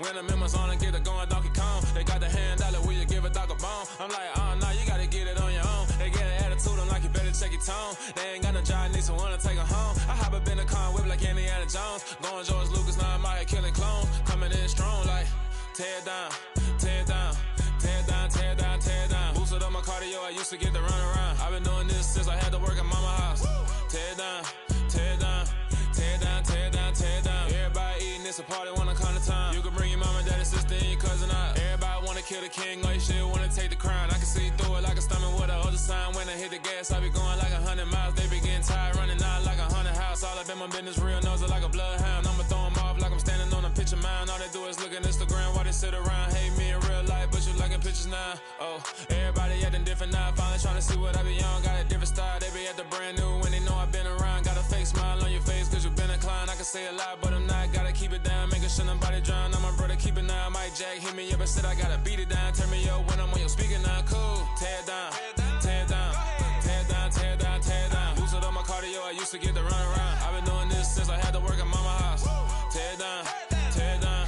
When the members on and get it going Donkey Kong. They got the hand dollar, will you give a dog a bone? I'm like, nah, you gotta get it on your own. They get an attitude, I'm like, you better check your tone. They ain't got no job, need someone to take her home. I hop up in the car and whip like Indiana Jones. Going George Lucas, now I'm out here killing clones. Coming in strong like, tear down, tear down. Tear down, tear down, tear down. Boosted up my cardio, I used to get to run around. I've been doing this since I had to work at mama house. Tear down, tear down, tear down, tear down, tear down. Everybody eating, it's a party, wanna come to time. You can bring your mama, daddy, sister, and your cousin out. Everybody wanna kill the king, or you shit wanna take the crown. I can see through it like a stomach with a other sign. When I hit the gas, I be going like 100 miles. They be getting tired, running out like 100 house. All up in my business, real nose it like a bloodhound. I'ma throw them off like I'm standing on a picture mound. All they do is look at Instagram while they sit around. Hate me in real life, but you liking pictures now. Oh, everybody acting different now. Finally trying to see what I be on. Got a different style, they be at the brand new when they know I've been around. Got a fake smile on your face cause you been inclined. I can say a lot, but I'm not. Gotta keep it down, making sure nobody drown. I'm my brother, keep it now. Mike Jack hit me up and said I gotta beat it down. Turn me up when I'm on your speaker now. Cool, tear down, tear down, tear down, tear down, tear down. Boosted up my cardio, I used to get to run around. I've been doing this since I had to work at mama house. Tear down, tear down,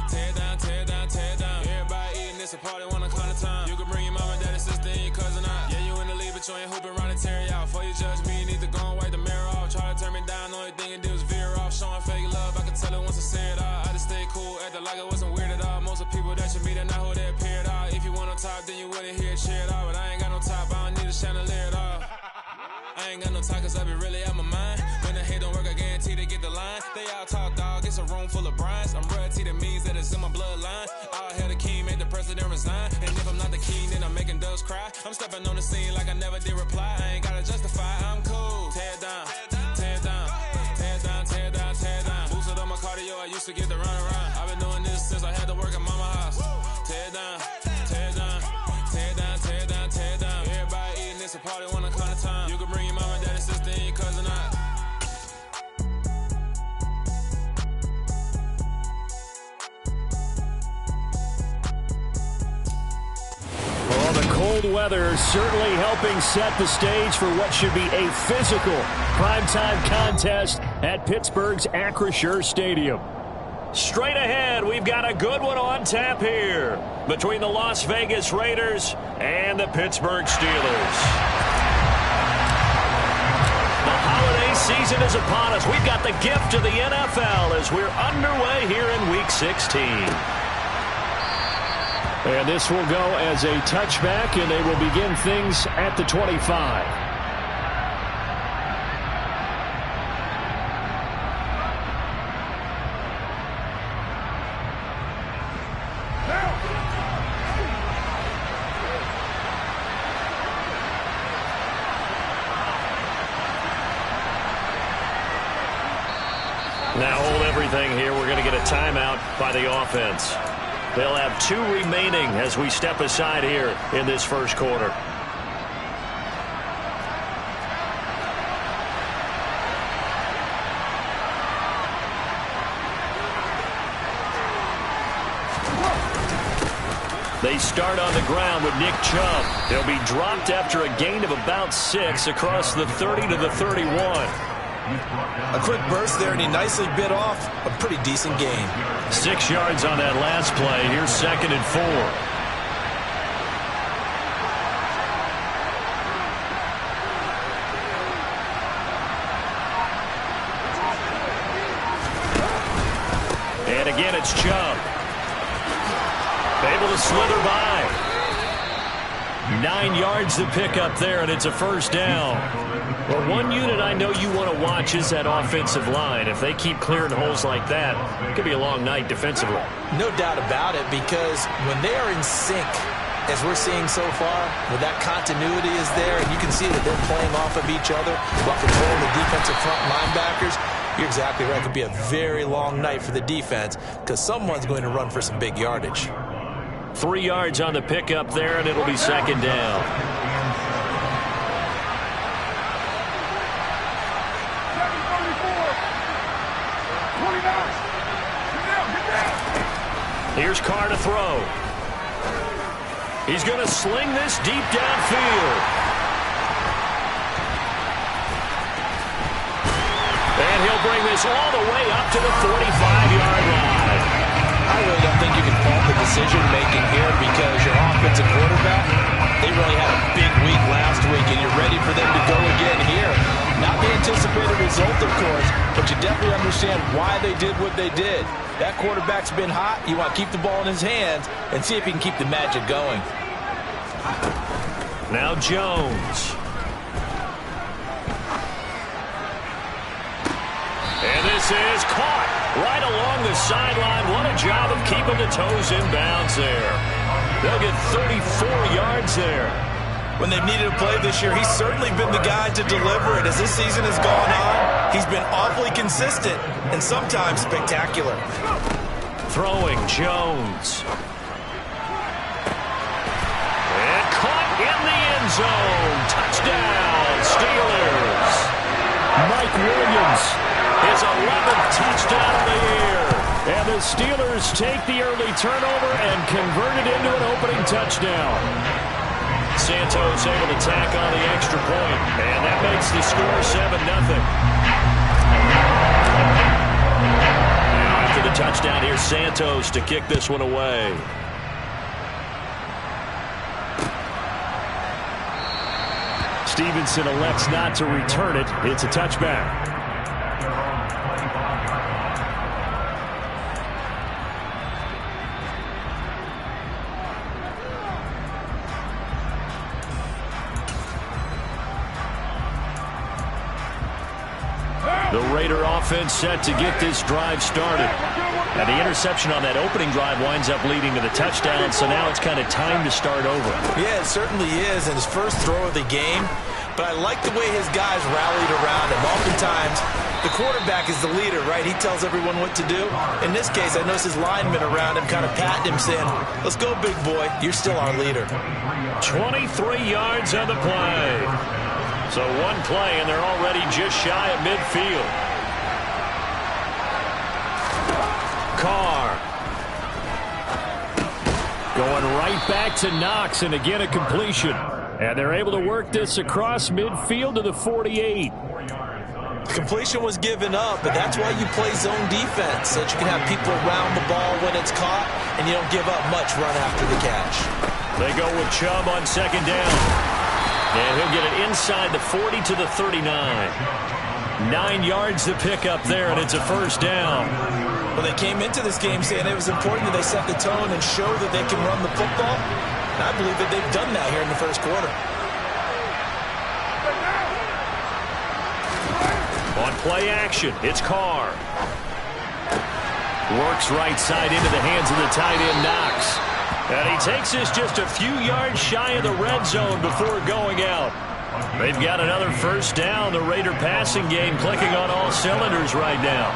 tear down, tear down, tear down. Everybody eating, it's a party, wanna come to time. You can bring your mama, daddy, sister, and your cousin out. Yeah, you in the lead, but you ain't hooping around and tear out. Before you judge me, you need to go and wipe the mirror off. Try to turn me down, only thing you did was veer off. Showing fake love, I can tell it once I say it all. I just stay cool, acting like it wasn't weird at all. Most of the people that you meet are not who they appear at all. If you want on top, then you wouldn't hear it cheer at all. But I ain't got no top, I don't need a chandelier at all. I ain't got no talk cause I be really out my mind. When the hate don't work, I guarantee they get the line. They all talk dog, it's a room full of brines. I'm royalty, that means that it's in my bloodline. All hail the king, made the president resign. And if I'm not the king, then I'm making doves cry. I'm stepping on the scene like I never did reply. I ain't gotta justify, I'm cool. Tear down, tear down, tear down, tear down, tear down. Boosted up my cardio, I used to get to run around. I've been doing this since I had to work at mama house. Tear down, tear down, tear down, tear down, tear down. Everybody eating, it's a party, wanna come to time. You can bring your mama, daddy, sister, and your cousin out. Well, the cold weather certainly helping set the stage for what should be a physical primetime contest at Pittsburgh's Acrisure Stadium. Straight ahead, we've got a good one on tap here between the Las Vegas Raiders and the Pittsburgh Steelers. The holiday season is upon us. We've got the gift of the NFL as we're underway here in Week 16. And this will go as a touchback, and they will begin things at the 25. Now hold everything here. We're going to get a timeout by the offense. They'll have 2 remaining as we step aside here in this first quarter. They start on the ground with Nick Chubb. They'll be dropped after a gain of about 6 across the 30 to the 31. A quick burst there, and he nicely bit off a pretty decent gain. 6 yards on that last play. Here's 2nd and 4. And again, it's Chubb. Able to slither by. 9 yards to pick up there, and it's a first down. Well, one unit I know you want to watch is that offensive line. If they keep clearing holes like that, it could be a long night defensively. No doubt about it, because when they are in sync, as we're seeing so far, where that continuity is there, and you can see that they're playing off of each other while controlling the defensive front linebackers, you're exactly right. It could be a very long night for the defense because someone's going to run for some big yardage. 3 yards on the pickup there, and it'll be 2nd down. Here's Carr to throw. He's going to sling this deep downfield. And he'll bring this all the way up to the 45-yard line. I really don't think result, of course, but you definitely understand why they did what they did. That quarterback's been hot. You want to keep the ball in his hands and see if he can keep the magic going. Now Jones. And this is caught right along the sideline. What a job of keeping the toes in bounds there. They'll get 34 yards there. When they've needed a play this year, he's certainly been the guy to deliver it. As this season has gone on, he's been awfully consistent and sometimes spectacular. Throwing Jones. And caught in the end zone. Touchdown, Steelers. Mike Williams, his 11th touchdown of the year. And the Steelers take the early turnover and convert it into an opening touchdown. Santos able to tack on the extra point, and that makes the score 7-0. Now after the touchdown, here's Santos to kick this one away. Stevenson elects not to return it. It's a touchback. The Raider offense set to get this drive started. And the interception on that opening drive winds up leading to the touchdown, so now it's kind of time to start over. Yeah, it certainly is, and his first throw of the game. But I like the way his guys rallied around him. Oftentimes, the quarterback is the leader, right? He tells everyone what to do. In this case, I noticed his linemen around him kind of patting him, saying, "Let's go, big boy. You're still our leader." 23 yards on the play. So one play, and they're already just shy of midfield. Carr. Going right back to Knox, and again a completion. And they're able to work this across midfield to the 48. The completion was given up, but that's why you play zone defense, so that you can have people around the ball when it's caught, and you don't give up much run after the catch. They go with Chubb on second down. And he'll get it inside the 40 to the 39. 9 yards to pick up there, and it's a first down. Well, they came into this game saying it was important that they set the tone and show that they can run the football. And I believe that they've done that here in the first quarter. On play action, it's Carr. Works right side into the hands of the tight end, Knox. And he takes this just a few yards shy of the red zone before going out. They've got another first down. The Raider passing game clicking on all cylinders right now.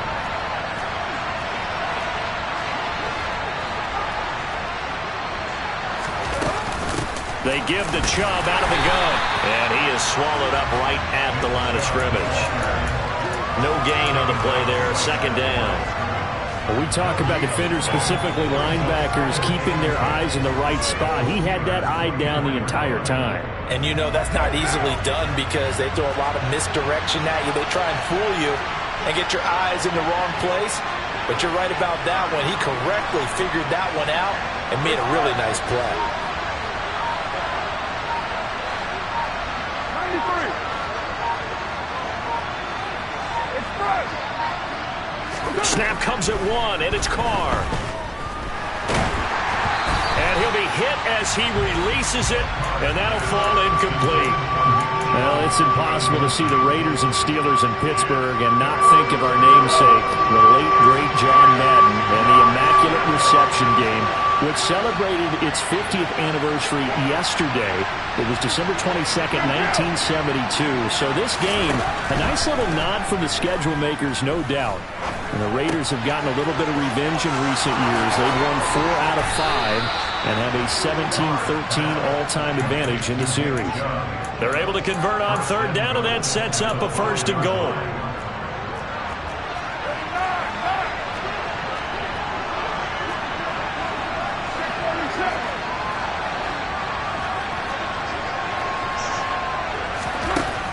They give to Chubb out of the gun. And he is swallowed up right at the line of scrimmage. No gain on the play there. Second down. We talk about defenders, specifically linebackers, keeping their eyes in the right spot. He had that eye down the entire time. And you know that's not easily done because they throw a lot of misdirection at you. They try and fool you and get your eyes in the wrong place. But you're right about that one. He correctly figured that one out and made a really nice play. 93. It's fresh. Snap comes at one, and it's Carr. And he'll be hit as he releases it, and that'll fall incomplete. Well, it's impossible to see the Raiders and Steelers in Pittsburgh and not think of our namesake, the late, great John Madden, and the Immaculate Reception game, which celebrated its 50th anniversary yesterday. It was December 22nd, 1972. So this game, a nice little nod from the schedule makers, no doubt. And the Raiders have gotten a little bit of revenge in recent years. They've won 4 out of 5 and have a 17-13 all-time advantage in the series. They're able to convert on third down, and that sets up a first and goal.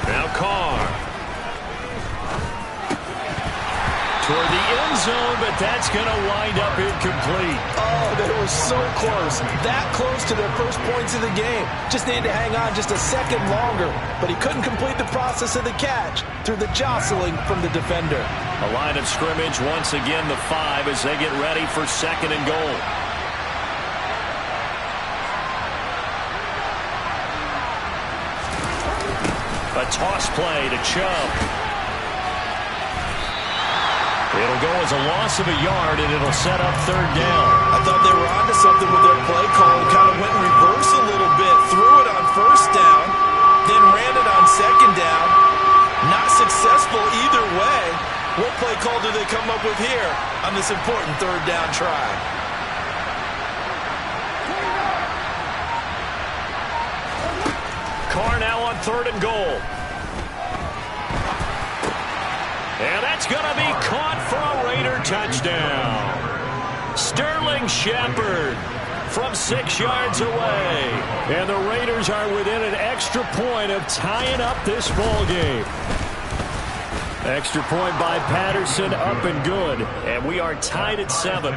Now Carr. toward the end zone, but that's going to wind up incomplete. Oh, they were so close. That close to their first points of the game. Just needed to hang on just a second longer, but he couldn't complete the process of the catch through the jostling from the defender. A line of scrimmage, once again the 5 as they get ready for 2nd and goal. A toss play to Chubb. It'll go as a loss of a yard, and it'll set up 3rd down. I thought they were onto something with their play call. Kind of went in reverse a little bit. Threw it on 1st down, then ran it on 2nd down. Not successful either way. What play call do they come up with here on this important 3rd down try? Carr now on 3rd and goal. And that's going to be caught for a Raider touchdown. Sterling Shepard from 6 yards away. And the Raiders are within an extra point of tying up this ball game. Extra point by Patterson, up and good. And we are tied at 7.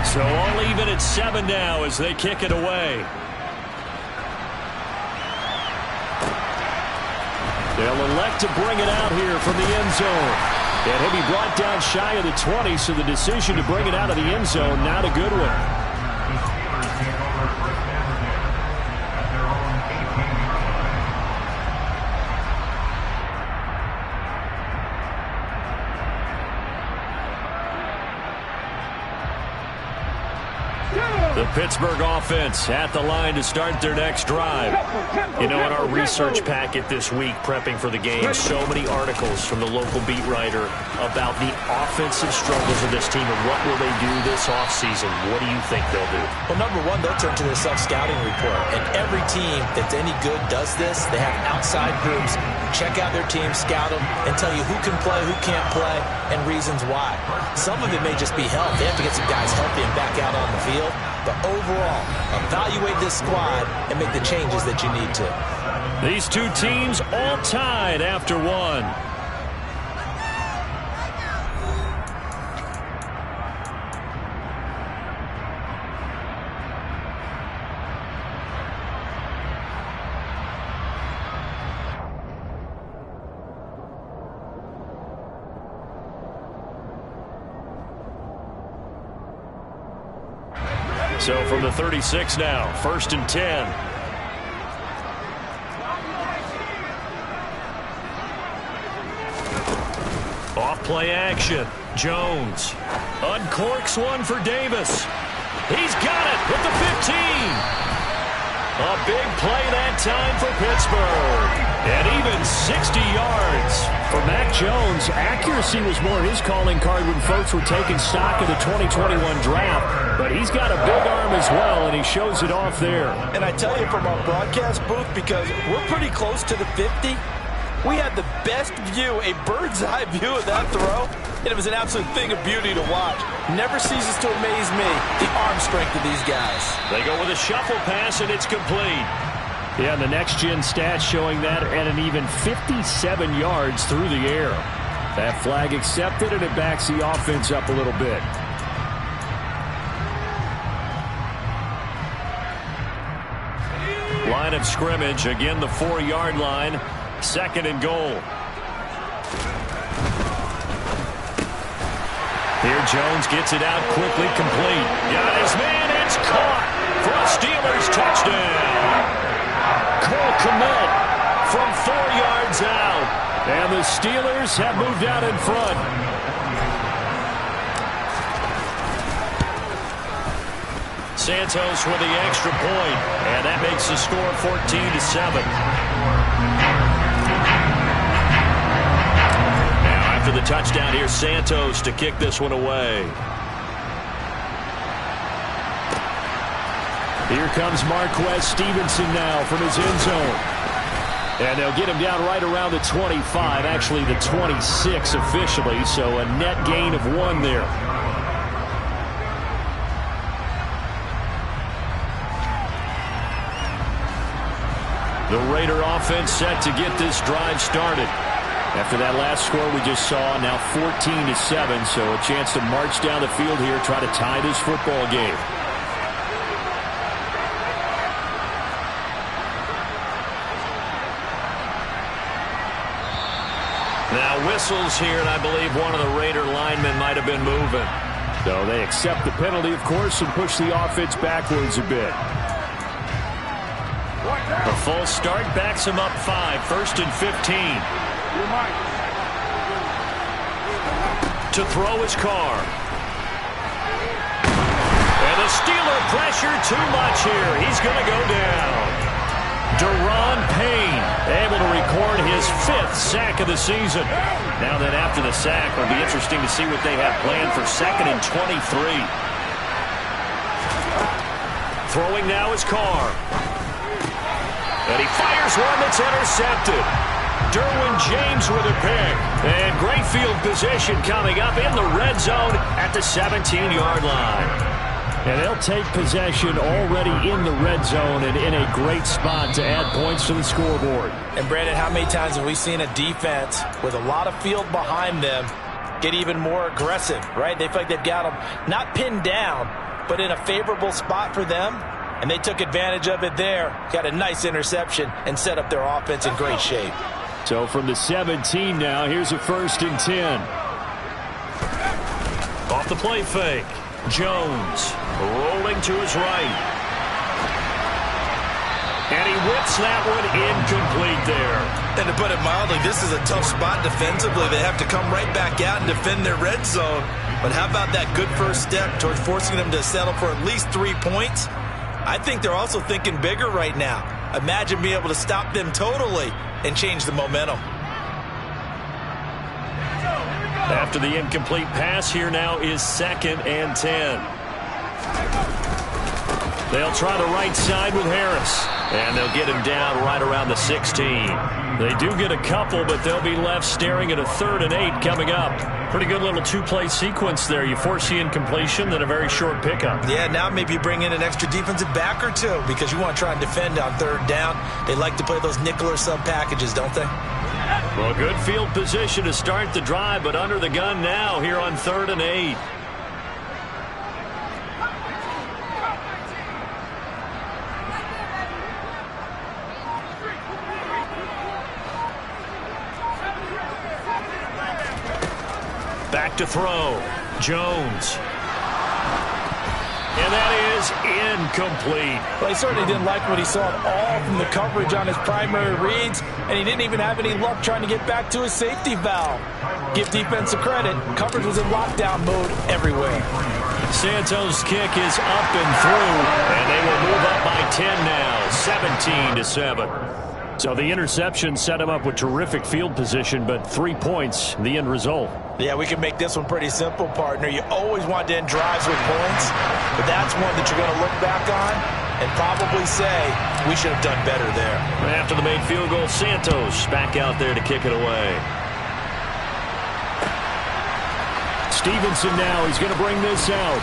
So all even at 7 now as they kick it away. They'll elect to bring it out here from the end zone. And he'll be brought down shy of the 20, so the decision to bring it out of the end zone, not a good one. The Pittsburgh offense at the line to start their next drive. You know, in our research packet this week, prepping for the game, so many articles from the local beat writer about the offensive struggles of this team and what will they do this offseason. What do you think they'll do? Well, number one, they'll turn to their self-scouting report. And every team that's any good does this. They have outside groups. Check out their team, scout them, and tell you who can play, who can't play, and reasons why. Some of it may just be health. They have to get some guys healthy and back out on the field. But overall, evaluate this squad and make the changes that you need to. These two teams all tied after 1. So from the 36 now, 1st and 10. Off play action. Jones uncorks one for Davis. He's got it with the 15. A big play that time for Pittsburgh. And even 60 yards for Mac Jones. Accuracy was more his calling card when folks were taking stock of the 2021 draft. But he's got a big arm as well, and he shows it off there. And I tell you, from our broadcast booth, because we're pretty close to the 50, we had the best view, a bird's-eye view of that throw, and it was an absolute thing of beauty to watch. Never ceases to amaze me, the arm strength of these guys. They go with a shuffle pass, and it's complete. Yeah, and the next-gen stats showing that at an even 57 yards through the air. That flag accepted, and it backs the offense up a little bit. Line of scrimmage, again the 4-yard line. 2nd and goal. Here Jones gets it out quickly, complete. Got his man, it's caught for a Steelers touchdown. Cole Kmet from 4 yards out. And the Steelers have moved out in front. Santos with the extra point, and that makes the score 14-7. Now after the touchdown, here's Santos to kick this one away. Here comes Marquez Stevenson now from his end zone. And they'll get him down right around the 25, actually the 26 officially, so a net gain of 1 there. The Raider offense set to get this drive started. After that last score we just saw, now 14-7, so a chance to march down the field here, try to tie this football game. Now whistles here, and I believe one of the Raider linemen might have been moving. So they accept the penalty, of course, and push the offense backwards a bit. A full start backs him up 5, 1st and 15. To throw his Carr. And the Steeler pressure too much here. He's going to go down. Daron Payne able to record his 5th sack of the season. Now then, after the sack, it'll be interesting to see what they have planned for 2nd and 23. Throwing now is Carr. And he fires one that's intercepted. Derwin James with a pick. And great field position coming up in the red zone at the 17-yard line. And they'll take possession already in the red zone and in a great spot to add points to the scoreboard. And Brandon, how many times have we seen a defense with a lot of field behind them get even more aggressive, right? They feel like they've got them not pinned down, but in a favorable spot for them. And they took advantage of it there. Got a nice interception and set up their offense in great shape. So from the 17 now, here's a 1st and 10. Off the play fake. Jones rolling to his right. And he whips that one incomplete there. And to put it mildly, this is a tough spot defensively. They have to come right back out and defend their red zone. But how about that good first step towards forcing them to settle for at least 3 points? I think they're also thinking bigger right now. Imagine being able to stop them totally and change the momentum. After the incomplete pass, here now is 2nd and 10. They'll try the right side with Harris. And they'll get him down right around the 16. They do get a couple, but they'll be left staring at a 3rd and 8 coming up. Pretty good little 2-play sequence there. You force the incompletion, then a very short pickup. Yeah, now maybe you bring in an extra defensive back or two because you want to try and defend on 3rd down. They like to play those nickel or sub packages, don't they? Well, good field position to start the drive, but under the gun now here on 3rd and 8. Back to throw. Jones. And that is incomplete. Well, he certainly didn't like what he saw at all from the coverage on his primary reads, and he didn't even have any luck trying to get back to his safety valve. Give defense a credit. Coverage was in lockdown mode everywhere. Santos' kick is up and through, and they will move up by 10 now, 17-7. So the interception set him up with terrific field position, but 3 points, the end result. Yeah, we can make this one pretty simple, partner. You always want to end drives with points, but that's one that you're going to look back on and probably say, we should have done better there. After the made field goal, Santos back out there to kick it away. Stevenson now, he's going to bring this out.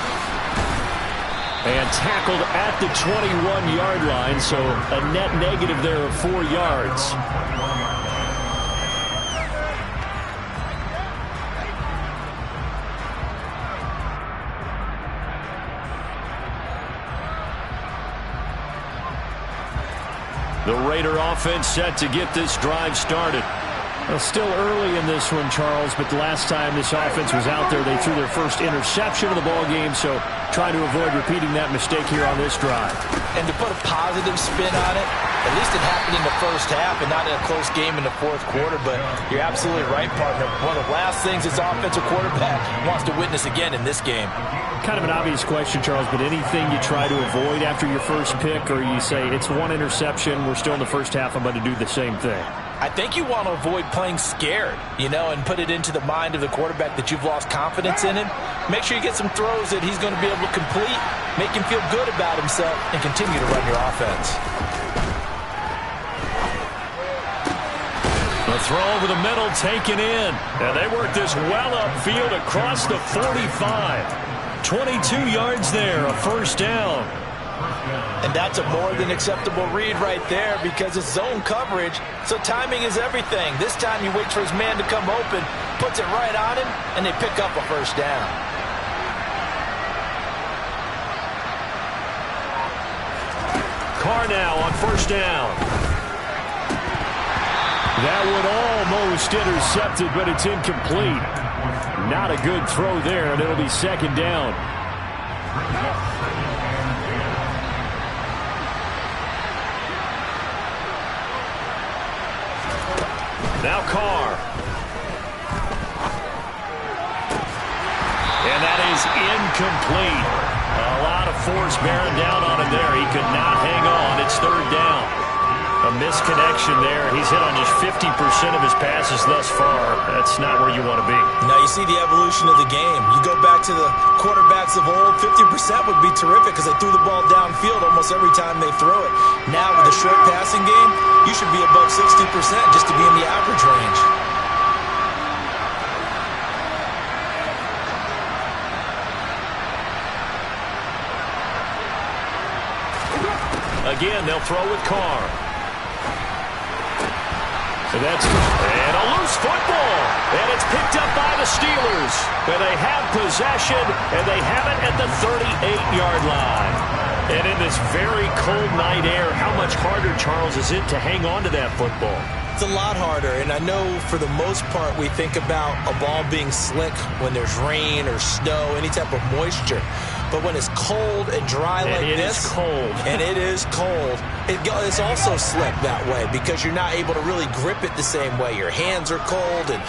And tackled at the 21-yard line, so a net negative there of 4 yards. The Raider offense set to get this drive started. Well, still early in this one, Charles, but the last time this offense was out there, they threw their first interception of the ball game, so trying to avoid repeating that mistake here on this drive. And to put a positive spin on it, at least it happened in the first half and not in a close game in the 4th quarter, but you're absolutely right, partner. One of the last things this offensive quarterback wants to witness again in this game. Kind of an obvious question, Charles, but anything you try to avoid after your first pick, or you say it's one interception, we're still in the first half, I'm going to do the same thing? I think you want to avoid playing scared, and put it into the mind of the quarterback that you've lost confidence in him. Make sure you get some throws that he's going to be able to complete, make him feel good about himself, and continue to run your offense. The throw over the middle taken in. And they work this well upfield across the 45. 22 yards there, a 1st down. And that's a more than acceptable read right there because it's zone coverage, so timing is everything. This time he waits for his man to come open, puts it right on him, and they pick up a first down. Carr now on first down. That would almost intercept it, but it's incomplete. Not a good throw there, and it'll be second down. Now Carr. And that is incomplete. A lot of force bearing down on him there. He could not hang on. It's third down. A misconnection there. He's hit on just 50% of his passes thus far. That's not where you want to be. Now you see the evolution of the game. You go back to the quarterbacks of old, 50% would be terrific because they threw the ball downfield almost every time they throw it. Now with the short passing game, you should be above 60% just to be in the average range. Again, they'll throw with Carr. And a loose football. And it's picked up by the Steelers. And they have possession, and they have it at the 38-yard line. And in this very cold night air, how much harder, Charles, is it to hang on to that football? It's a lot harder, and I know for the most part we think about a ball being slick when there's rain or snow, any type of moisture. But when it's cold and dry like this, and it is cold, it's also slick that way because you're not able to really grip it the same way. Your hands are cold, and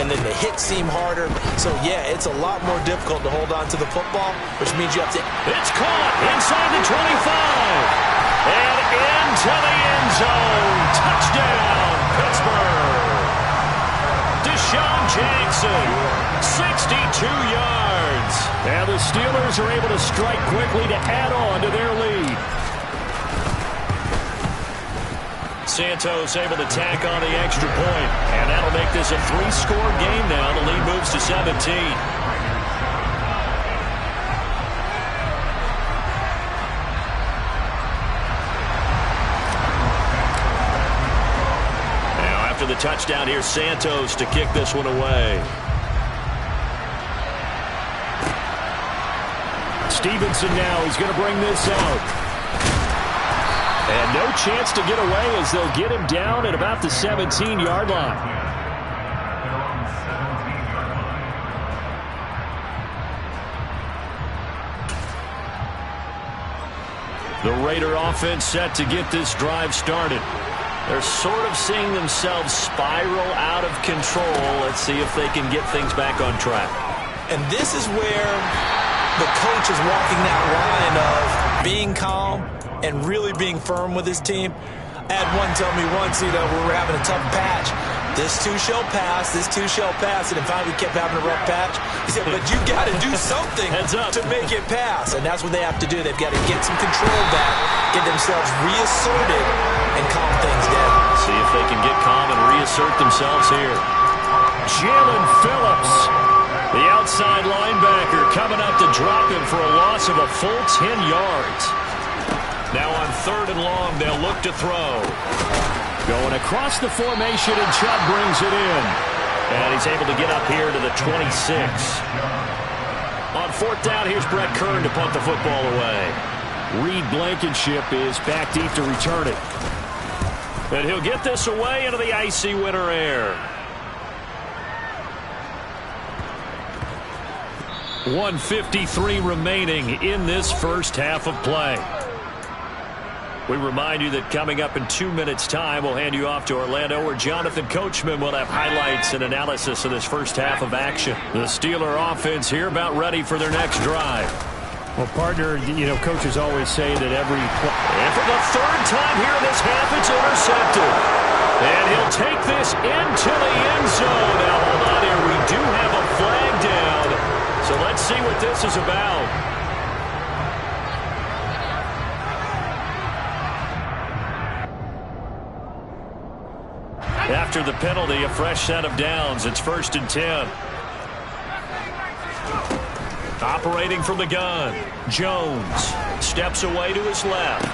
then the hits seem harder. So, yeah, it's a lot more difficult to hold on to the football, which means you have to... It's caught inside the 25. And into the end zone. Touchdown, Pittsburgh. Deshaun Jackson, 62 yards. And the Steelers are able to strike quickly to add on to their lead. Santos able to tack on the extra point. And that'll make this a 3-score game now. The lead moves to 17. The touchdown here, Santos to kick this one away. Stevenson now, he's going to bring this out. And no chance to get away as they'll get him down at about the 17-yard line. The Raider offense set to get this drive started. They're sort of seeing themselves spiral out of control. Let's see if they can get things back on track. And this is where the coach is walking that line of being calm and really being firm with his team. I had one tell me once, we were having a tough patch. This too shall pass, this too shall pass. And in fact, we kept having a rough patch. He said, but you got to do something to make it pass. And that's what they have to do. They've got to get some control back, get themselves reasserted, and calm things down. See if they can get calm and reassert themselves here. Jalen Phillips, the outside linebacker, coming up to drop him for a loss of a full 10 yards. Now on 3rd and long, they'll look to throw. Going across the formation, and Chubb brings it in. And he's able to get up here to the 26. On 4th down, here's Brett Kern to punt the football away. Reed Blankenship is back deep to return it. And he'll get this away into the icy winter air. 1:53 remaining in this first half of play. We remind you that coming up in 2 minutes' time, we'll hand you off to Orlando, where Jonathan Coachman will have highlights and analysis of this first half of action. The Steeler offense here about ready for their next drive. Well, partner, coaches always say that every play. And for the 3rd time here in this half, it's intercepted. And he'll take this into the end zone. Now, hold on here. We do have a flag down. So let's see what this is about. After the penalty, a fresh set of downs. It's 1st and 10. Operating from the gun, Jones steps away to his left.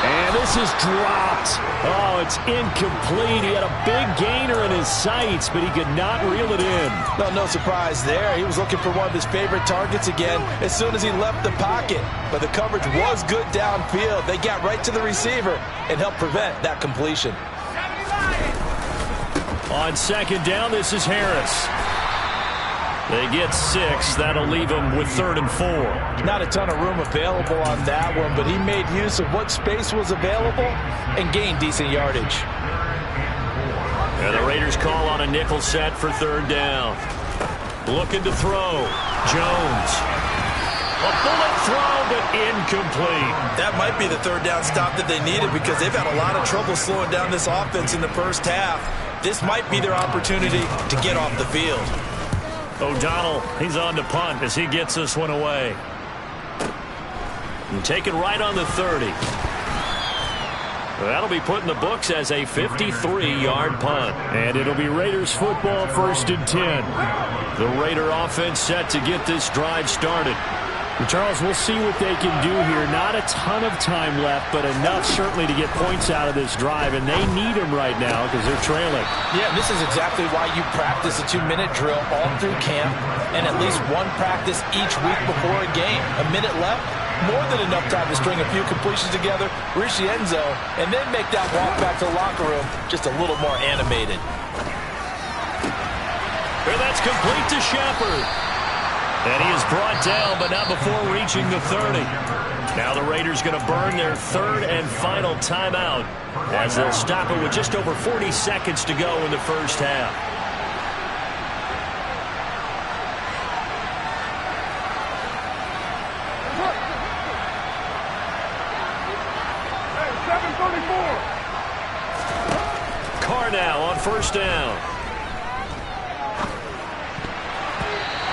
And this is dropped. Oh, it's incomplete. He had a big gainer in his sights, but he could not reel it in. No surprise there. He was looking for one of his favorite targets again as soon as he left the pocket. But the coverage was good downfield. They got right to the receiver and helped prevent that completion. On second down, this is Harris. They get 6. That'll leave them with 3rd and 4. Not a ton of room available on that one, but he made use of what space was available and gained decent yardage. And the Raiders call on a nickel set for 3rd down. Looking to throw. Jones. A bullet throw, but incomplete. That might be the 3rd down stop that they needed because they've had a lot of trouble slowing down this offense in the first half. This might be their opportunity to get off the field. O'Donnell, he's on to punt as he gets this one away. And take it right on the 30. That'll be put in the books as a 53-yard punt. And it'll be Raiders football, 1st and 10. The Raider offense set to get this drive started. Charles, we'll see what they can do here. Not a ton of time left, but enough certainly to get points out of this drive, and they need them right now because they're trailing. Yeah, this is exactly why you practice a 2-minute drill all through camp and at least one practice each week before a game. A minute left, more than enough time to string a few completions together, reach the end zone, and then make that walk back to the locker room just a little more animated. And that's complete to Shepard. And he is brought down, but not before reaching the 30. Now the Raiders going to burn their 3rd and final timeout as they'll stop it with just over 40 seconds to go in the first half. Carr now on 1st down.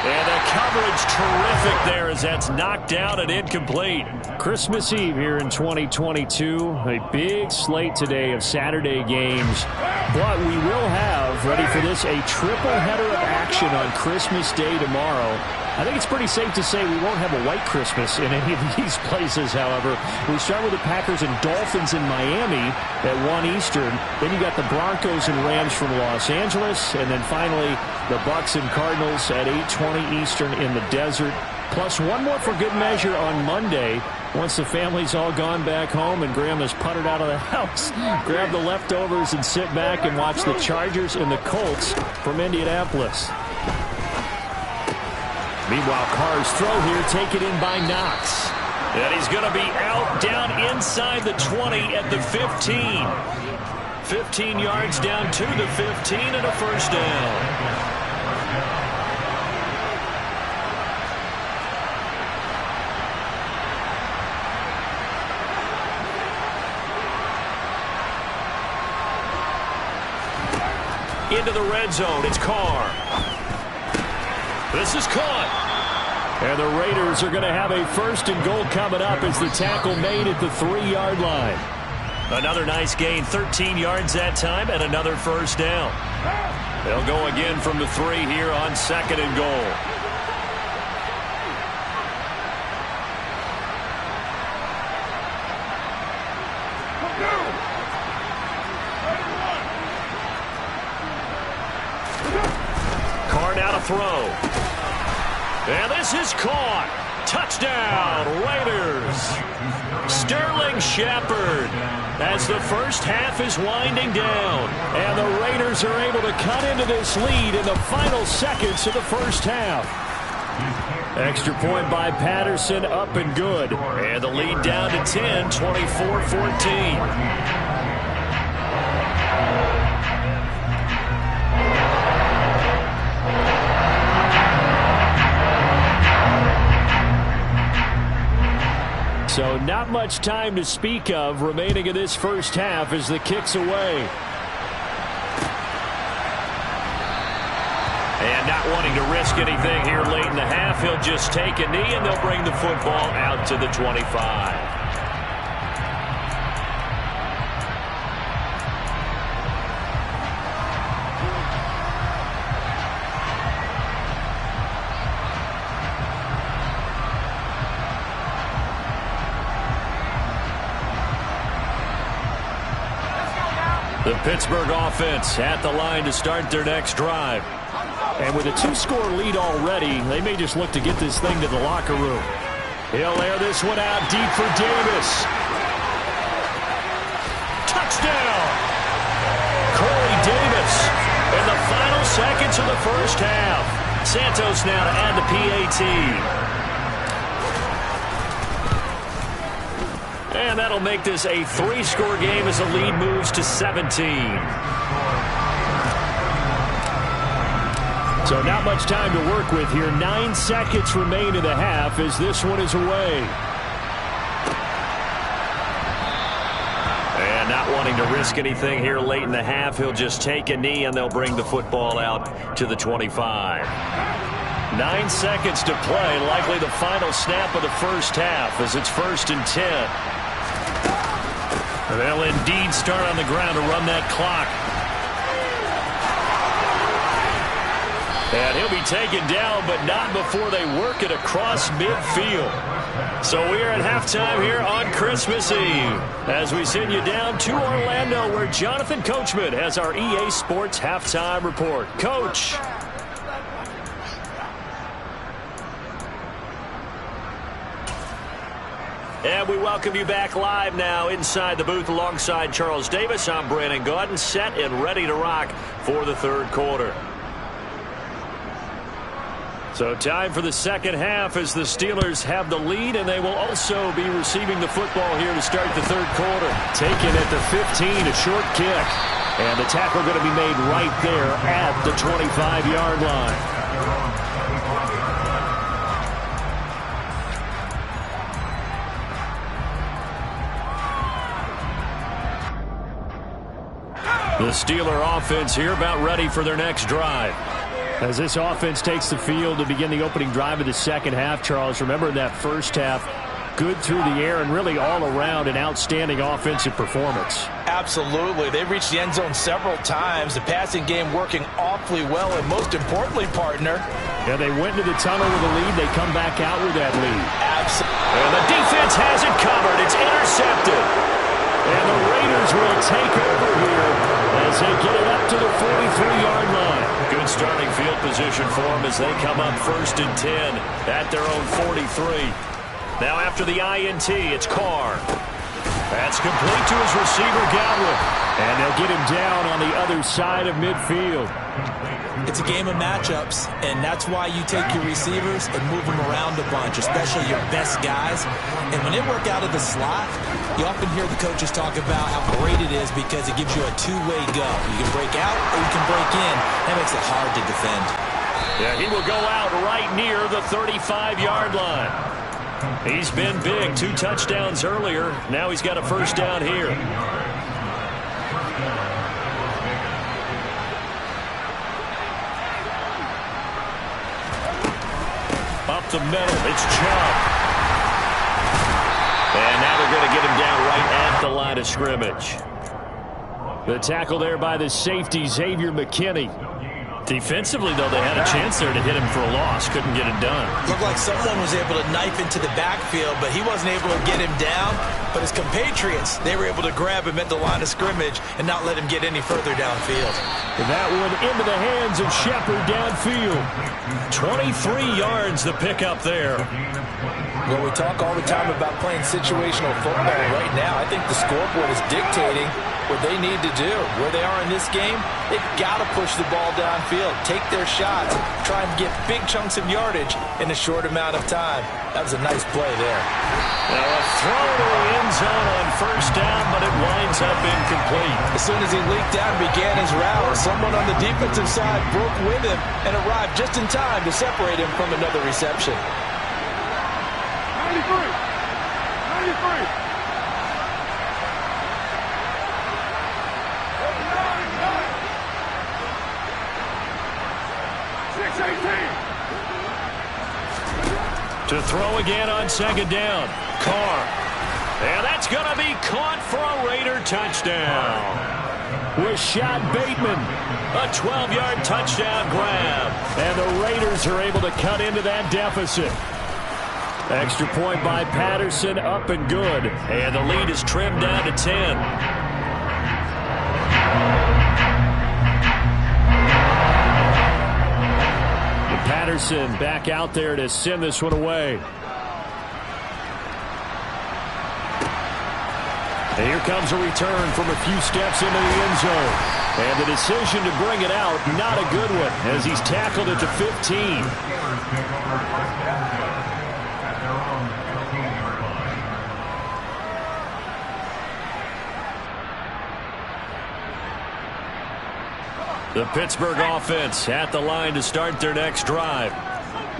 And the coverage terrific there as that's knocked down and incomplete. Christmas Eve here in 2022. A big slate today of Saturday games. But we will have, ready for this, a triple header of action on Christmas Day tomorrow. I think it's pretty safe to say we won't have a white Christmas in any of these places, however. We start with the Packers and Dolphins in Miami at 1 Eastern. Then you got the Broncos and Rams from Los Angeles. And then finally, the Bucs and Cardinals at 8:20 Eastern in the desert. Plus one more for good measure on Monday. Once the family's all gone back home and Graham has puttered out of the house, grab the leftovers and sit back and watch the Chargers and the Colts from Indianapolis. Meanwhile, Carr's throw here taken in by Knox. And he's going to be out down inside the 20 at the 15. 15 yards down to the 15 and a 1st down. Into the red zone, it's Carr. This is caught. And the Raiders are going to have a 1st and goal coming up as the tackle made at the 3-yard line. Another nice gain, 13 yards that time, and another 1st down. They'll go again from the 3 here on 2nd and goal. Throw. And this is caught. Touchdown, Raiders. Sterling Shepard as the first half is winding down. And the Raiders are able to cut into this lead in the final seconds of the first half. Extra point by Patterson, up and good. And the lead down to 10, 24-14. So not much time to speak of remaining in this first half as the kick's away. And not wanting to risk anything here late in the half, he'll just take a knee and they'll bring the football out to the 25. The Pittsburgh offense at the line to start their next drive. And with a 2-score lead already, they may just look to get this thing to the locker room. He'll air this one out deep for Davis. Touchdown! Corey Davis in the final seconds of the first half. Santos now to add the PAT. And that'll make this a 3-score game as the lead moves to 17. So not much time to work with here. 9 seconds remain in the half as this one is away. And not wanting to risk anything here late in the half, he'll just take a knee and they'll bring the football out to the 25. 9 seconds to play, likely the final snap of the first half as it's 1st and 10. They'll indeed start on the ground to run that clock. And he'll be taken down, but not before they work it across midfield. So we're at halftime here on Christmas Eve as we send you down to Orlando where Jonathan Coachman has our EA Sports Halftime Report. Coach. And we welcome you back live now inside the booth alongside Charles Davis. I'm Brandon Gaudin, set and ready to rock for the third quarter. So time for the second half as the Steelers have the lead, and they will also be receiving the football here to start the third quarter. Taken at the 15, a short kick. And the tackle going to be made right there at the 25-yard line. The Steeler offense here about ready for their next drive. As this offense takes the field to begin the opening drive of the second half, Charles, remember in that first half, good through the air and really all around an outstanding offensive performance. Absolutely. They've reached the end zone several times. The passing game working awfully well, and most importantly, partner. Yeah, they went into the tunnel with a lead. They come back out with that lead. Absolutely. And the defense has it covered. It's intercepted. And the Raiders will take over here as they get it up to the 43-yard line. Good starting field position for them as they come up 1st and 10 at their own 43. Now after the INT, it's Carr. That's complete to his receiver, Godwin. And they'll get him down on the other side of midfield. It's a game of matchups, and that's why you take your receivers and move them around a bunch, especially your best guys. And when they work out of the slot, you often hear the coaches talk about how great it is because it gives you a two-way go. You can break out or you can break in. That makes it hard to defend. Yeah, he will go out right near the 35-yard line. He's been big. 2 touchdowns earlier. Now he's got a first down here. Up the middle, it's Chubb. And now they're going to get him down right at the line of scrimmage. The tackle there by the safety, Xavier McKinney. Defensively, though, they had a chance there to hit him for a loss. Couldn't get it done. Looked like someone was able to knife into the backfield, but he wasn't able to get him down. But his compatriots, they were able to grab him at the line of scrimmage and not let him get any further downfield. And that one into the hands of Shepard downfield. 23 yards the pickup there. Well, we talk all the time about playing situational football. Right now, I think the scoreboard is dictating what they need to do. Where they are in this game, they've got to push the ball downfield, take their shots, try and get big chunks of yardage in a short amount of time. That was a nice play there. Now a throw to the end zone on first down, but it winds up incomplete. As soon as he leaked out and began his route, someone on the defensive side broke with him and arrived just in time to separate him from another reception. 93. 93. To throw again on second down. Carr. And that's going to be caught for a Raider touchdown. Rashad Bateman. A 12-yard touchdown grab. And the Raiders are able to cut into that deficit. Extra point by Patterson, up and good. And the lead is trimmed down to 10. Patterson back out there to send this one away. And here comes a return from a few steps into the end zone. And the decision to bring it out, not a good one, as he's tackled at the 15. The Pittsburgh offense at the line to start their next drive.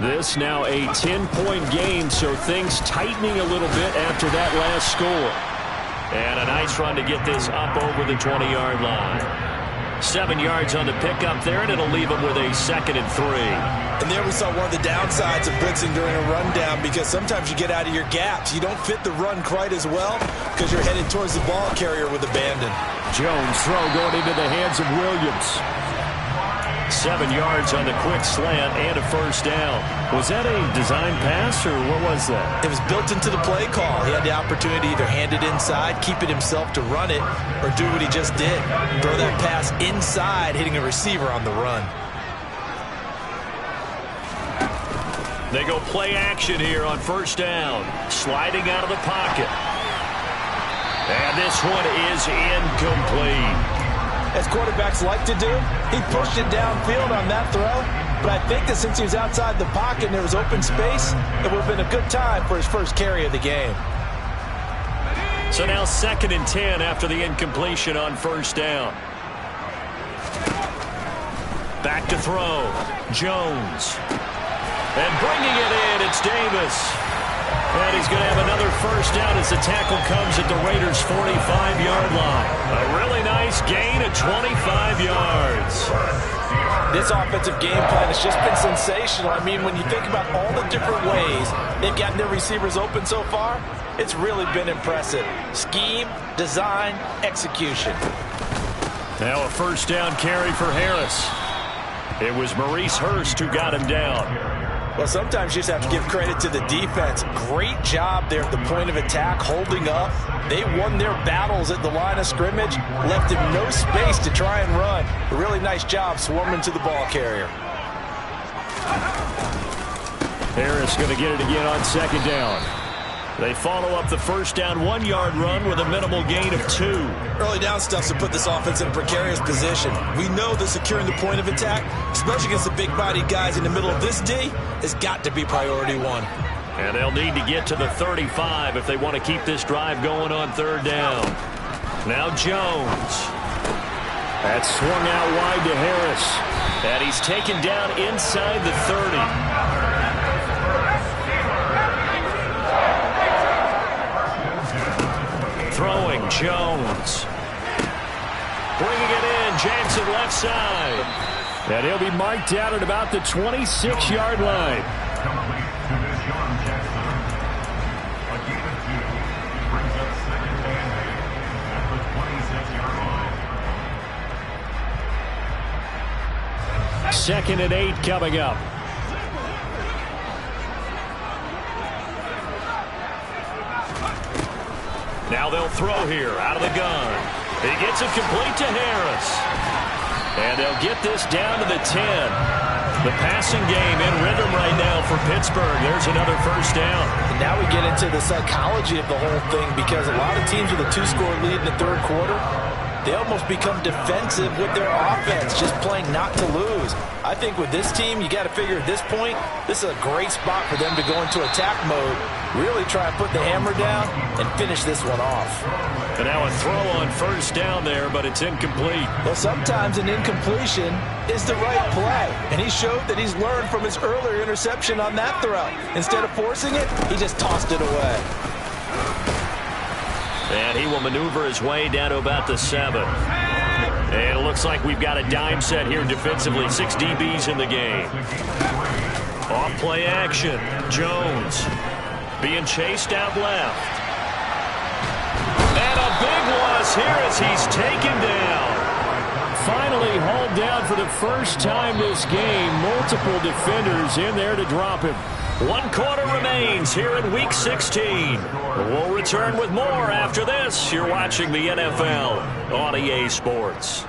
This now a 10-point game, so things tightening a little bit after that last score. And a nice run to get this up over the 20-yard line. 7 yards on the pickup there, and it'll leave them with a 2nd and 3. And there we saw one of the downsides of blitzing during a rundown, because sometimes you get out of your gaps. You don't fit the run quite as well because you're headed towards the ball carrier with abandon. Jones throw going into the hands of Williams. 7 yards on the quick slant and a first down. Was that a design pass, or what was that? It was built into the play call. He had the opportunity to either hand it inside, keep it himself to run it, or do what he just did. Throw that pass inside, hitting a receiver on the run. They go play action here on first down. Sliding out of the pocket. And this one is incomplete. As quarterbacks like to do, he pushed it downfield on that throw. But I think that since he was outside the pocket and there was open space, it would have been a good time for his first carry of the game. So now 2nd and 10 after the incompletion on first down. Back to throw. Jones. And bringing it in, it's Davis. And he's going to have another first down as the tackle comes at the Raiders' 45-yard line. A really nice gain of 25 yards. This offensive game plan has just been sensational. I mean, when you think about all the different ways they've gotten their receivers open so far, it's really been impressive. Scheme, design, execution. Now a first down carry for Harris. It was Maurice Hurst who got him down. Well, sometimes you just have to give credit to the defense. Great job there at the point of attack, holding up. They won their battles at the line of scrimmage, left him no space to try and run. A really nice job swarming to the ball carrier. Harris going to get it again on 2nd down. They follow up the first down 1-yard run with a minimal gain of 2. Early down stuff's to put this offense in a precarious position. We know that securing the point of attack, especially against the big-bodied guys in the middle of this D, has got to be priority 1. And they'll need to get to the 35 if they want to keep this drive going on 3rd down. Now Jones. That's swung out wide to Harris. And he's taken down inside the 30. Throwing, Jones. Bringing it in, Jansen left side. And he'll be marked out at about the 26-yard line. Second and 8 coming up. Now they'll throw here out of the gun. He gets it complete to Harris. And they'll get this down to the 10. The passing game in rhythm right now for Pittsburgh. There's another first down. And now we get into the psychology of the whole thing, because a lot of teams with a 2-score lead in the 3rd quarter, they almost become defensive with their offense, just playing not to lose. I think with this team, you got to figure at this point, this is a great spot for them to go into attack mode, really try and put the hammer down and finish this one off. And now a throw on first down there, but it's incomplete. Well, sometimes an incompletion is the right play, and he showed that he's learned from his earlier interception on that throw. Instead of forcing it, he just tossed it away. And he will maneuver his way down to about the 7. And it looks like we've got a dime set here defensively. 6 DBs in the game. Off play action. Jones being chased out left. And a big loss here as he's taken down. Finally hauled down for the first time this game. Multiple defenders in there to drop him. 1 quarter remains here in Week 16. We'll return with more after this. You're watching the NFL on EA Sports.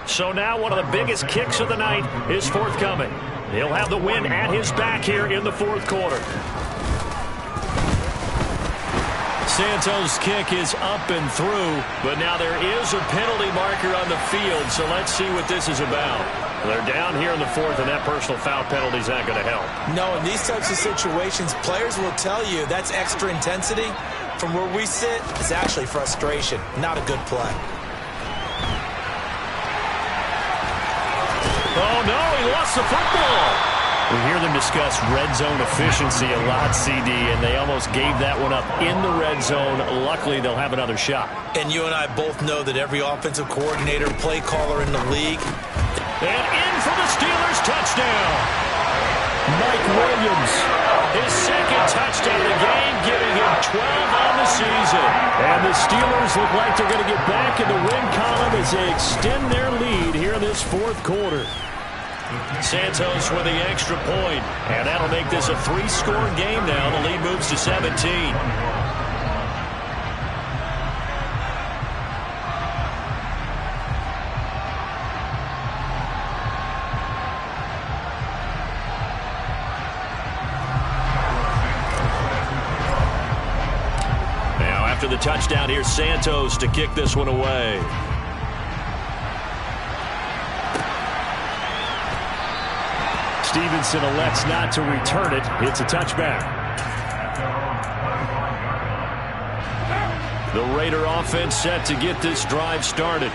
So now one of the biggest kicks of the night is forthcoming. He'll have the win at his back here in the fourth quarter. Santos' kick is up and through, but now there is a penalty marker on the field, so let's see what this is about. They're down here in the fourth, and that personal foul penalty is not going to help. No, in these types of situations, players will tell you that's extra intensity. From where we sit, it's actually frustration, not a good play. Oh, no, he lost the football. We hear them discuss red zone efficiency a lot, CD, and they almost gave that one up in the red zone. Luckily, they'll have another shot. And you and I both know that every offensive coordinator, play caller in the league. And in for the Steelers touchdown. Mike Williams, his second touchdown of the game, giving him 12 on the season. And the Steelers look like they're going to get back in the win column as they extend their lead here in this fourth quarter. Santos with the extra point, and that'll make this a three-score game now. The lead moves to 17. Now after the touchdown, here's Santos to kick this one away. Stevenson elects not to return it. It's a touchback. The Raider offense set to get this drive started.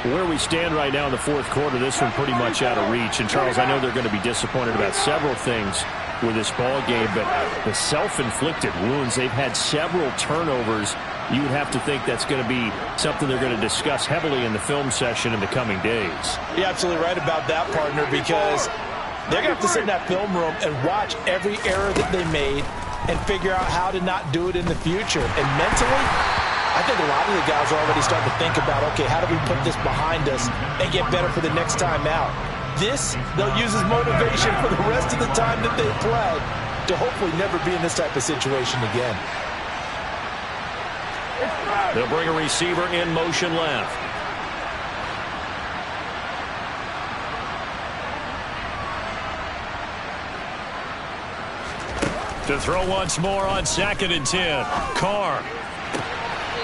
Where we stand right now in the fourth quarter, this one pretty much out of reach. And, Charles, I know they're going to be disappointed about several things with this ball game, but the self-inflicted wounds, they've had several turnovers. You would have to think that's going to be something they're going to discuss heavily in the film session in the coming days. You're absolutely right about that, partner, because they're going to have to sit in that film room and watch every error that they made and figure out how to not do it in the future. And mentally, I think a lot of the guys are already starting to think about, okay, how do we put this behind us and get better for the next time out? This, they'll use as motivation for the rest of the time that they play to hopefully never be in this type of situation again. They'll bring a receiver in motion left. To throw once more on 2nd and 10. Carr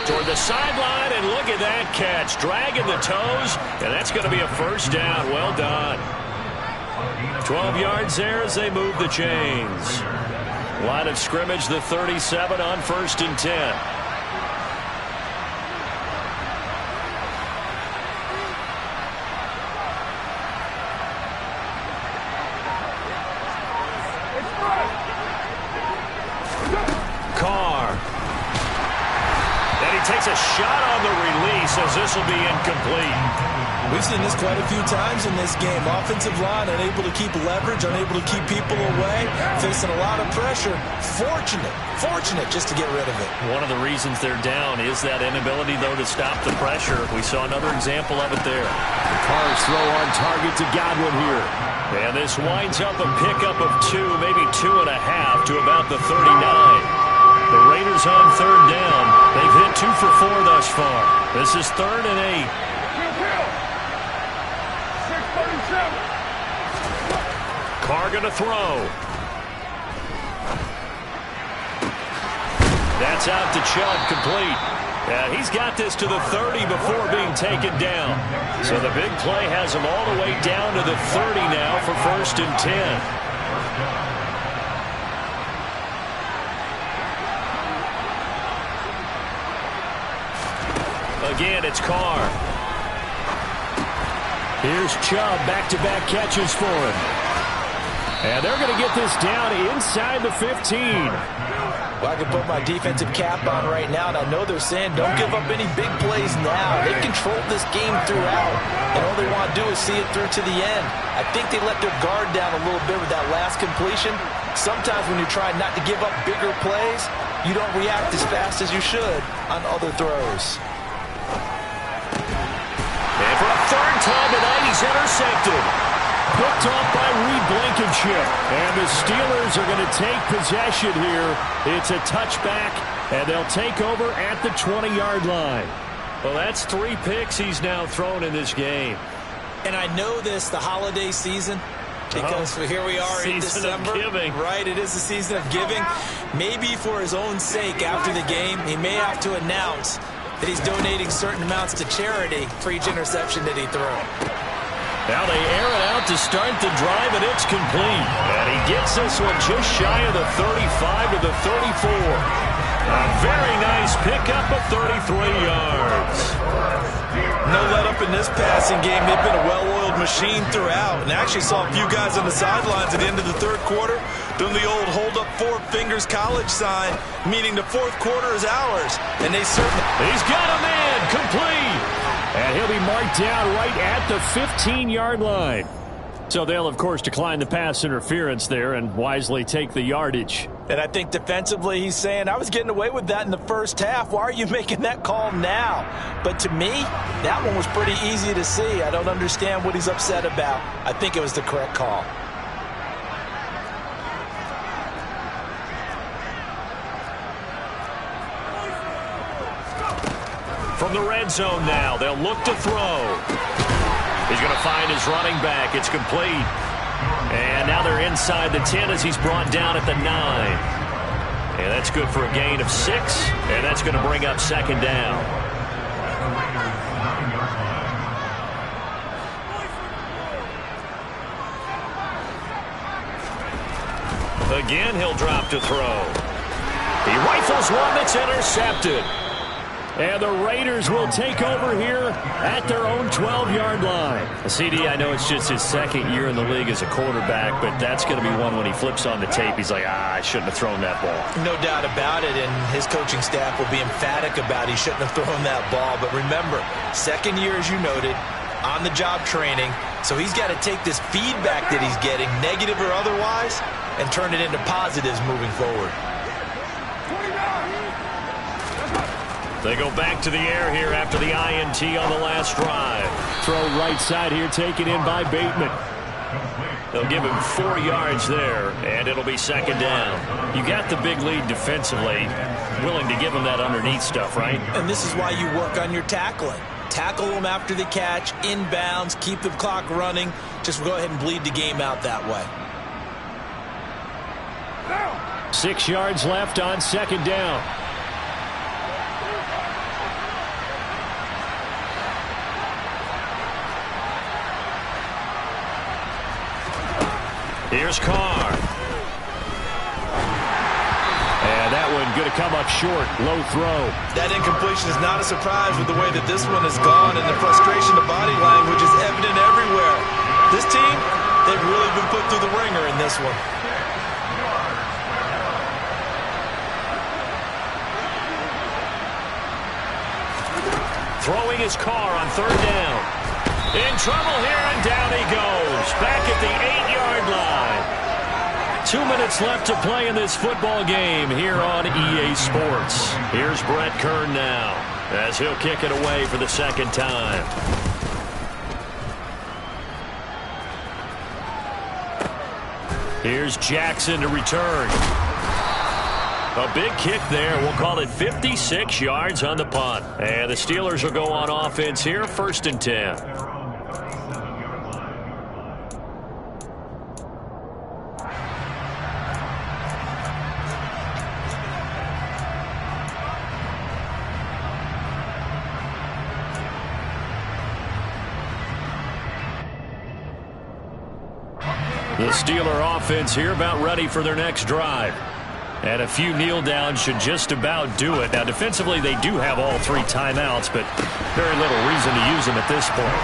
toward the sideline, and look at that catch. Dragging the toes, and that's going to be a first down. Well done. 12 yards there as they move the chains. Line of scrimmage, the 37 on 1st and 10. Takes a shot on the release as this will be incomplete. We've seen this quite a few times in this game. Offensive line unable to keep leverage, unable to keep people away, facing a lot of pressure. Fortunate just to get rid of it. One of the reasons they're down is that inability, though, to stop the pressure. We saw another example of it there. Carr's throw on target to Godwin here. And this winds up a pickup of 2, maybe 2.5 to about the 39. The Raiders on 3rd down. They've hit 2 for 4 thus far. This is 3rd and 8. Carr going to throw. That's out to Chubb, complete. He's got this to the 30 before being taken down. So the big play has him all the way down to the 30 now for 1st and 10. Again, it's Carr. Here's Chubb, back-to-back catches for him. And they're going to get this down inside the 15. Well, I can put my defensive cap on right now, and I know they're saying don't give up any big plays now. They've controlled this game throughout, and all they want to do is see it through to the end. I think they let their guard down a little bit with that last completion. Sometimes when you're trying not to give up bigger plays, you don't react as fast as you should on other throws. And for a 3rd time tonight, he's intercepted. Picked off by Reed Blankenship. And the Steelers are going to take possession here. It's a touchback, and they'll take over at the 20-yard line. Well, that's 3 picks he's now thrown in this game. And I know this, the holiday season, because here we are in December. Right, it is the season of giving. Maybe for his own sake after the game, he may have to announce that he's donating certain amounts to charity for each interception that he threw. Now they air it out to start the drive, and it's complete. And he gets this one just shy of the 35 to the 34. A very nice pickup of 33 yards. No let up in this passing game. They've been a well-oiled machine throughout. And I actually saw a few guys on the sidelines at the end of the third quarter doing the old hold up 4 fingers college sign, meaning the fourth quarter is ours. And they certainly... He's got a man complete. And he'll be marked down right at the 15-yard line. So they'll, of course, decline the pass interference there and wisely take the yardage. And I think defensively he's saying, I was getting away with that in the first half. Why are you making that call now? But to me, that one was pretty easy to see. I don't understand what he's upset about. I think it was the correct call. From the red zone now, they'll look to throw. He's going to find his running back. It's complete. And now they're inside the 10 as he's brought down at the 9. And that's good for a gain of 6. And that's going to bring up second down. Again, he'll drop to throw. He rifles one that's intercepted. And the Raiders will take over here at their own 12-yard line. CD, I know it's just his second year in the league as a quarterback, but that's going to be one when he flips on the tape. He's like, I shouldn't have thrown that ball. No doubt about it, and his coaching staff will be emphatic about he shouldn't have thrown that ball. But remember, second year, as you noted, on-the-job training, so he's got to take this feedback that he's getting, negative or otherwise, and turn it into positives moving forward. They go back to the air here after the INT on the last drive. Throw right side here, taken in by Bateman. They'll give him 4 yards there, and it'll be second down. You got the big lead defensively, willing to give him that underneath stuff, right? And this is why you work on your tackling. Tackle them after the catch, inbounds, keep the clock running. Just go ahead and bleed the game out that way. 6 yards left on second down. Here's Carr. And that one going to come up short. Low throw. That incompletion is not a surprise with the way that this one has gone, and the frustration of body language is evident everywhere. This team, they've really been put through the ringer in this one. Throwing his Carr on third down. In trouble here, and down he goes. Back at the 8-yard line. 2 minutes left to play in this football game here on EA Sports. Here's Brett Kern now as he'll kick it away for the second time. Here's Jackson to return. A big kick there. We'll call it 56 yards on the punt. And the Steelers will go on offense here, 1st and 10. The Steeler offense here about ready for their next drive. And a few kneel downs should just about do it. Now, defensively, they do have all 3 timeouts, but very little reason to use them at this point.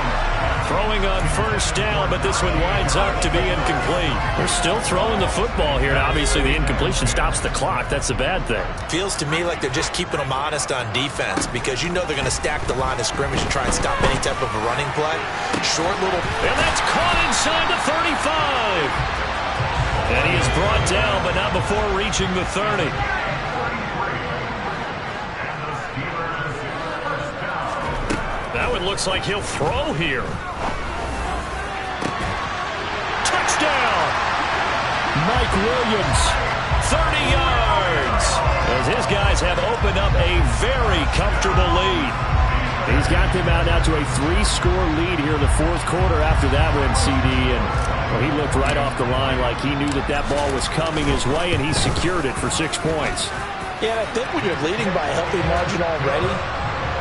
Throwing on first down, but this one winds up to be incomplete. They're still throwing the football here. Now, obviously, the incompletion stops the clock. That's the bad thing. Feels to me like they're just keeping them honest on defense, because you know they're going to stack the line of scrimmage and try and stop any type of a running play. Short little... And that's caught inside the 35. And he is brought down, but not before reaching the 30. That one looks like he'll throw here. Touchdown! Mike Williams, 30 yards. As his guys have opened up a very comfortable lead. He's got them out now to a 3-score lead here in the fourth quarter after that win, CD. And well, he looked right off the line like he knew that that ball was coming his way, and he secured it for 6 points. Yeah, and I think when you're leading by a healthy margin already,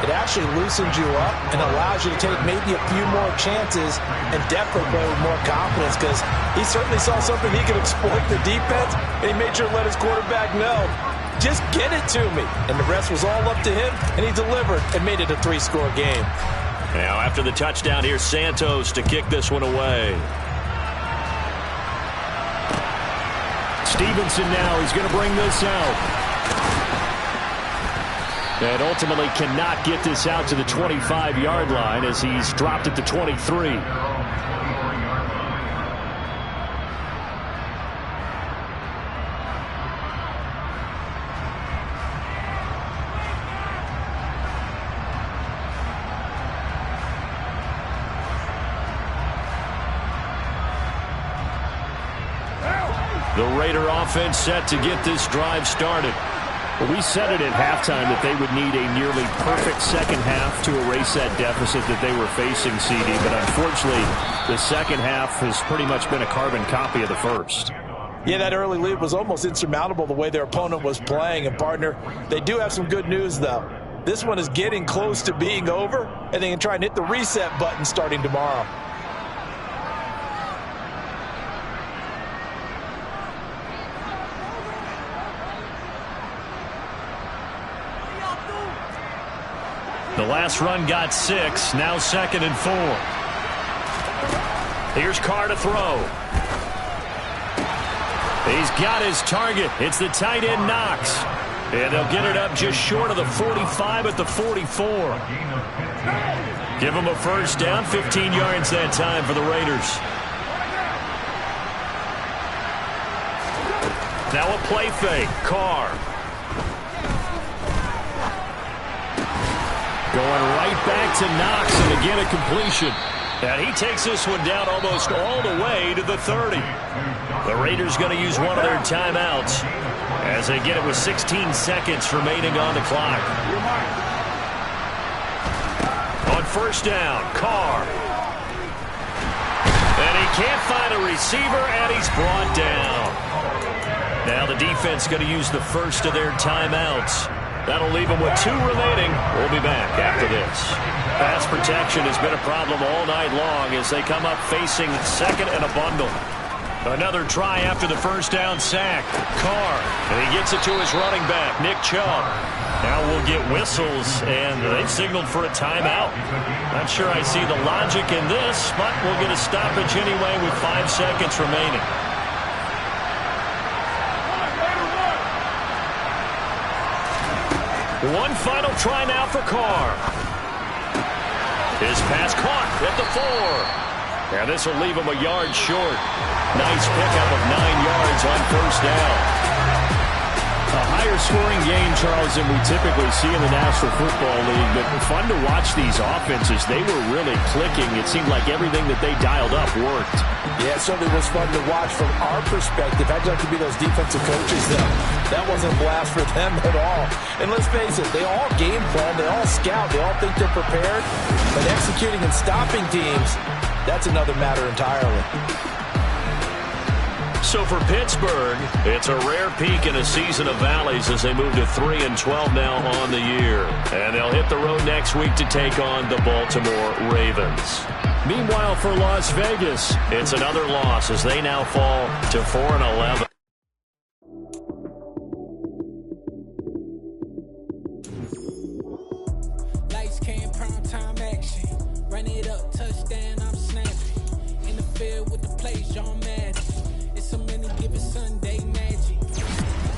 it actually loosens you up and allows you to take maybe a few more chances and definitely play with more confidence, because he certainly saw something he could exploit the defense, and he made sure to let his quarterback know, just get it to me. And the rest was all up to him, and he delivered and made it a 3-score game. Now after the touchdown, here's Santos to kick this one away. Stevenson now, he's going to bring this out. And ultimately cannot get this out to the 25-yard line as he's dropped at the 23. The Raider offense set to get this drive started. Well, we said it at halftime that they would need a nearly perfect second half to erase that deficit that they were facing, CD. But unfortunately, the second half has pretty much been a carbon copy of the first. Yeah, that early lead was almost insurmountable the way their opponent was playing. And, partner, they do have some good news, though. This one is getting close to being over, and they can try and hit the reset button starting tomorrow. The last run got 6, now 2nd and 4. Here's Carr to throw. He's got his target. It's the tight end Knox. And they'll get it up just short of the 45 at the 44. Give him a first down, 15 yards that time for the Raiders. Now a play fake. Carr. Going right back to Knox, and again a completion. And he takes this one down almost all the way to the 30. The Raiders going to use one of their timeouts as they get it with 16 seconds remaining on the clock. On first down, Carr. And he can't find a receiver, and he's brought down. Now the defense going to use the first of their timeouts. That'll leave them with 2 remaining. We'll be back after this. Pass protection has been a problem all night long as they come up facing second and a bundle. Another try after the first down sack. Carr, and he gets it to his running back, Nick Chubb. Now we'll get whistles, and they've signaled for a timeout. Not sure I see the logic in this, but we'll get a stoppage anyway with 5 seconds remaining. One final try now for Carr. His pass caught at the 4. And this will leave him a yard short. Nice pickup of 9 yards on first down. A higher scoring game, Charles, than we typically see in the National Football League. But fun to watch these offenses. They were really clicking. It seemed like everything that they dialed up worked. Yeah, it certainly was fun to watch from our perspective. I'd like to be those defensive coaches, though. That wasn't a blast for them at all. And let's face it, they all game plan, they all scout, they all think they're prepared. But executing and stopping teams, that's another matter entirely. So for Pittsburgh, it's a rare peak in a season of valleys as they move to 3-12 now on the year. And they'll hit the road next week to take on the Baltimore Ravens. Meanwhile, for Las Vegas, it's another loss as they now fall to 4-11. Lights, cam, prime time action. Run it up, touchdown, I'm snapping. In the field with the plays, John Madden. It's a many given Sunday magic.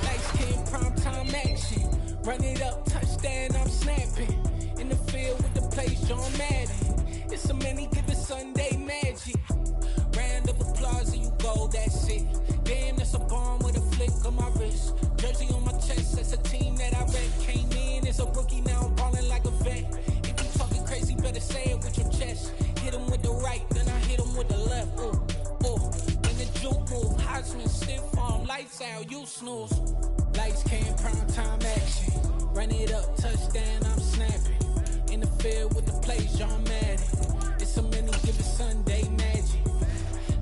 Lights, cam, prime time action. Run it up, touchdown, I'm snapping. In the field with the plays, John Madden. It's a many given Sunday magic. Round of applause and you go, that's it. Damn, that's a bomb with a flick on my wrist. Jersey on my chest, that's a team that I rep. Came in as a rookie, now I'm balling like a vet. If you talking crazy, better say it with your chest. Hit him with the right, then I hit him with the left. Ooh, ooh. When the juke move, Heisman stiff arm, lights out, you snooze. Lights, cam, prime time action. Run it up, touchdown, I'm snapping. In the field with the plays, John Madden. It's so many given Sunday magic.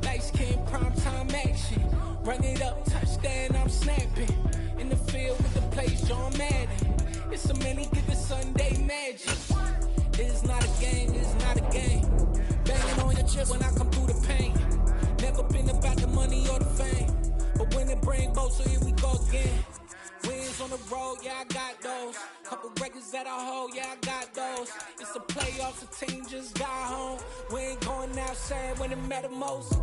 Light skin, primetime action. Run it up, touchdown, I'm snapping. In the field with the plays, John Madden. It's so many given Sunday magic. It's not a game, it's not a game. Banging on your chest when I come through the pain. Never been about the money or the fame. But when it bring both, so here we go again. Wins on the road, yeah, I got those. Couple records that I hold, yeah, I got those. It's the playoffs, the team just got home. We ain't going outside when it matter most.